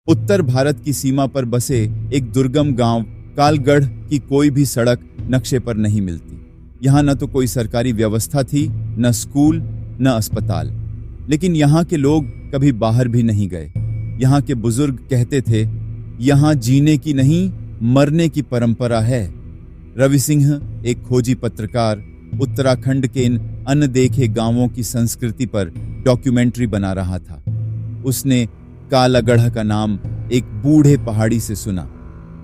उत्तर भारत की सीमा पर बसे एक दुर्गम गांव कालगढ़ की कोई भी सड़क नक्शे पर नहीं मिलती। यहाँ न तो कोई सरकारी व्यवस्था थी, न स्कूल, न अस्पताल। लेकिन यहाँ के लोग कभी बाहर भी नहीं गए। यहाँ के बुजुर्ग कहते थे, यहाँ जीने की नहीं, मरने की परंपरा है। रवि सिंह, एक खोजी पत्रकार, उत्तराखंड के इन अनदेखे गांवों की संस्कृति पर डॉक्यूमेंट्री बना रहा था। उसने कालागढ़ का नाम एक बूढ़े पहाड़ी से सुना,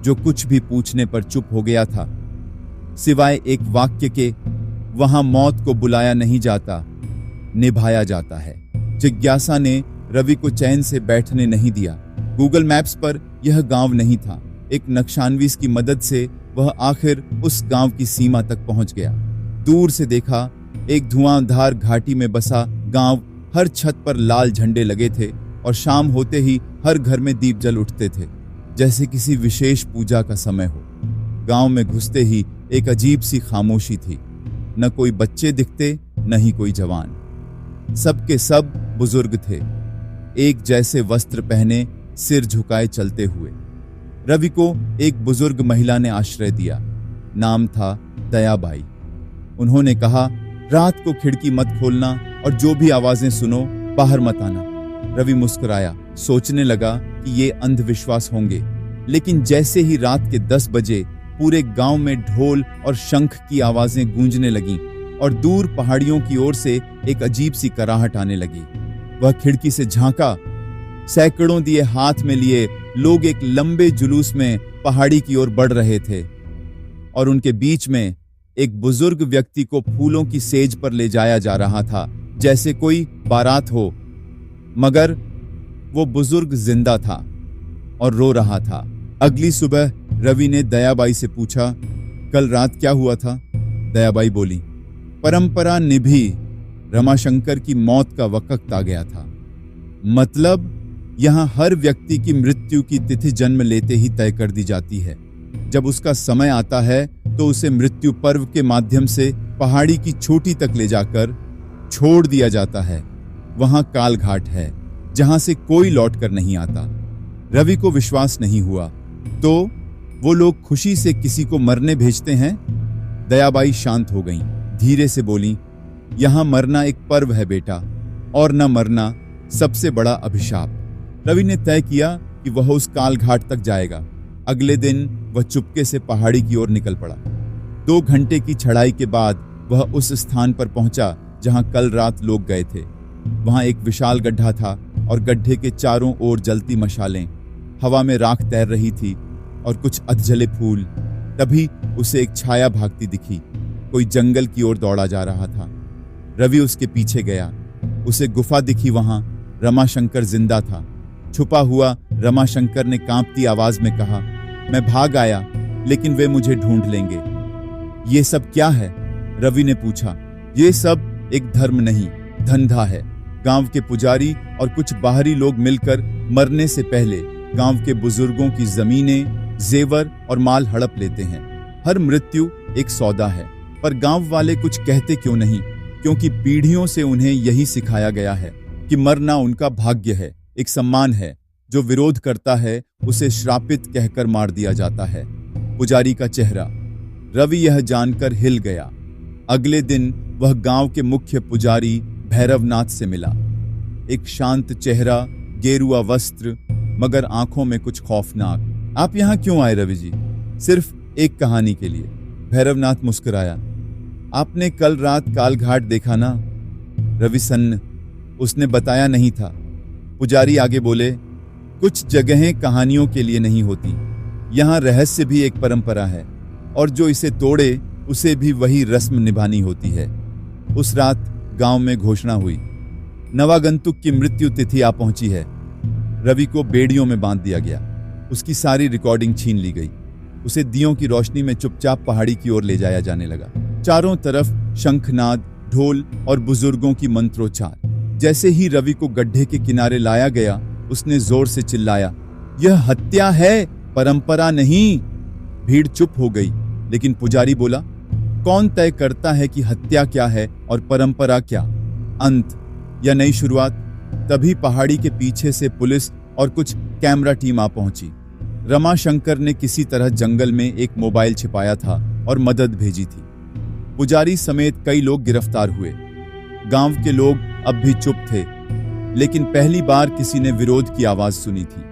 जो कुछ भी पूछने पर चुप हो गया था, सिवाय एक वाक्य के, वहां मौत को बुलाया नहीं जाता, निभाया जाता है। जिज्ञासा ने रवि को चैन से बैठने नहीं दिया। गूगल मैप्स पर यह गांव नहीं था। एक नक्शानवीस की मदद से वह आखिर उस गांव की सीमा तक पहुंच गया। दूर से देखा, एक धुआंधार घाटी में बसा गांव। हर छत पर लाल झंडे लगे थे और शाम होते ही हर घर में दीप जल उठते थे, जैसे किसी विशेष पूजा का समय हो। गांव में घुसते ही एक अजीब सी खामोशी थी। न कोई बच्चे दिखते, न ही कोई जवान। सबके सब बुजुर्ग थे, एक जैसे वस्त्र पहने, सिर झुकाए चलते हुए। रवि को एक बुजुर्ग महिला ने आश्रय दिया। नाम था दयाबाई। उन्होंने कहा, रात को खिड़की मत खोलना और जो भी आवाजें सुनो बाहर मत आना। रवि मुस्कुराया, सोचने लगा कि ये अंधविश्वास होंगे। लेकिन जैसे ही रात के 10 बजे पूरे गांव में ढोल और शंख की आवाजें गूंजने लगीं और दूर पहाड़ियों की ओर से एक अजीब सी कराहट आने लगी। वह खिड़की से झांका। सैकड़ों दिए हाथ में लिए लोग एक लंबे जुलूस में पहाड़ी की ओर बढ़ रहे थे और उनके बीच में एक बुजुर्ग व्यक्ति को फूलों की सेज पर ले जाया जा रहा था, जैसे कोई बारात हो। मगर वो बुजुर्ग जिंदा था और रो रहा था। अगली सुबह रवि ने दयाबाई से पूछा, कल रात क्या हुआ था? दयाबाई बोली, परंपरा निभी, रमाशंकर की मौत का वक्त आ गया था। मतलब यहाँ हर व्यक्ति की मृत्यु की तिथि जन्म लेते ही तय कर दी जाती है। जब उसका समय आता है तो उसे मृत्यु पर्व के माध्यम से पहाड़ी की चोटी तक ले जाकर छोड़ दिया जाता है। वहां काल घाट है, जहां से कोई लौट कर नहीं आता। रवि को विश्वास नहीं हुआ। तो वो लोग खुशी से किसी को मरने भेजते हैं? दयाबाई शांत हो गईं, धीरे से बोली, यहां मरना एक पर्व है बेटा, और न मरना सबसे बड़ा अभिशाप। रवि ने तय किया कि वह उस काल घाट तक जाएगा। अगले दिन वह चुपके से पहाड़ी की ओर निकल पड़ा। 2 घंटे की चढ़ाई के बाद वह उस स्थान पर पहुंचा जहां कल रात लोग गए थे। वहां एक विशाल गड्ढा था और गड्ढे के चारों ओर जलती मशालें। हवा में राख तैर रही थी और कुछ अधजले फूल। तभी उसे एक छाया भागती दिखी। कोई जंगल की ओर दौड़ा जा रहा था। रवि उसके पीछे गया। उसे गुफा दिखी। वहां रमाशंकर जिंदा था। छुपा हुआ रमाशंकर ने कांपती आवाज में कहा, मैं भाग आया, लेकिन वे मुझे ढूंढ लेंगे। ये सब क्या है? रवि ने पूछा। ये सब एक धर्म नहीं, धंधा है। गांव के पुजारी और कुछ बाहरी लोग मिलकर मरने से पहले गांव के बुजुर्गों की जमीनें, जेवर और माल हड़प लेते हैं। हर मृत्यु एक सौदा है। पर गांव वाले कुछ कहते क्यों नहीं? क्योंकि पीढ़ियों से उन्हें यही सिखाया गया है कि मरना उनका भाग्य है, एक सम्मान है। जो विरोध करता है उसे श्रापित कहकर मार दिया जाता है। पुजारी का चेहरा। रवि यह जानकर हिल गया। अगले दिन वह गांव के मुख्य पुजारी भैरवनाथ से मिला। एक शांत चेहरा, गेरुआ वस्त्र, मगर आंखों में कुछ खौफनाक। आप यहां क्यों आए रवि जी? सिर्फ एक कहानी के लिए। भैरवनाथ मुस्कुराया। आपने कल रात कालघाट देखा ना? रवि सन्न। उसने बताया नहीं था। पुजारी आगे बोले, कुछ जगहें कहानियों के लिए नहीं होती। यहाँ रहस्य भी एक परंपरा है, और जो इसे तोड़े उसे भी वही रस्म निभानी होती है। उस रात गांव में घोषणा हुई, नवागंतुक की मृत्यु तिथि आ पहुंची है। रवि को बेड़ियों में बांध दिया गया। उसकी सारी रिकॉर्डिंग छीन ली गई। उसे दियों की रोशनी में चुपचाप पहाड़ी की ओर ले जाया जाने लगा। चारों तरफ शंखनाद, ढोल और बुजुर्गों की मंत्रोच्चार। जैसे ही रवि को गड्ढे के किनारे लाया गया, उसने जोर से चिल्लाया, यह हत्या है, परंपरा नहीं। भीड़ चुप हो गई, लेकिन पुजारी बोला, कौन तय करता है कि हत्या क्या है और परंपरा क्या? अंत या नई शुरुआत? तभी पहाड़ी के पीछे से पुलिस और कुछ कैमरा टीम आ पहुंची। रमाशंकर ने किसी तरह जंगल में एक मोबाइल छिपाया था और मदद भेजी थी। पुजारी समेत कई लोग गिरफ्तार हुए। गांव के लोग अब भी चुप थे, लेकिन पहली बार किसी ने विरोध की आवाज सुनी थी।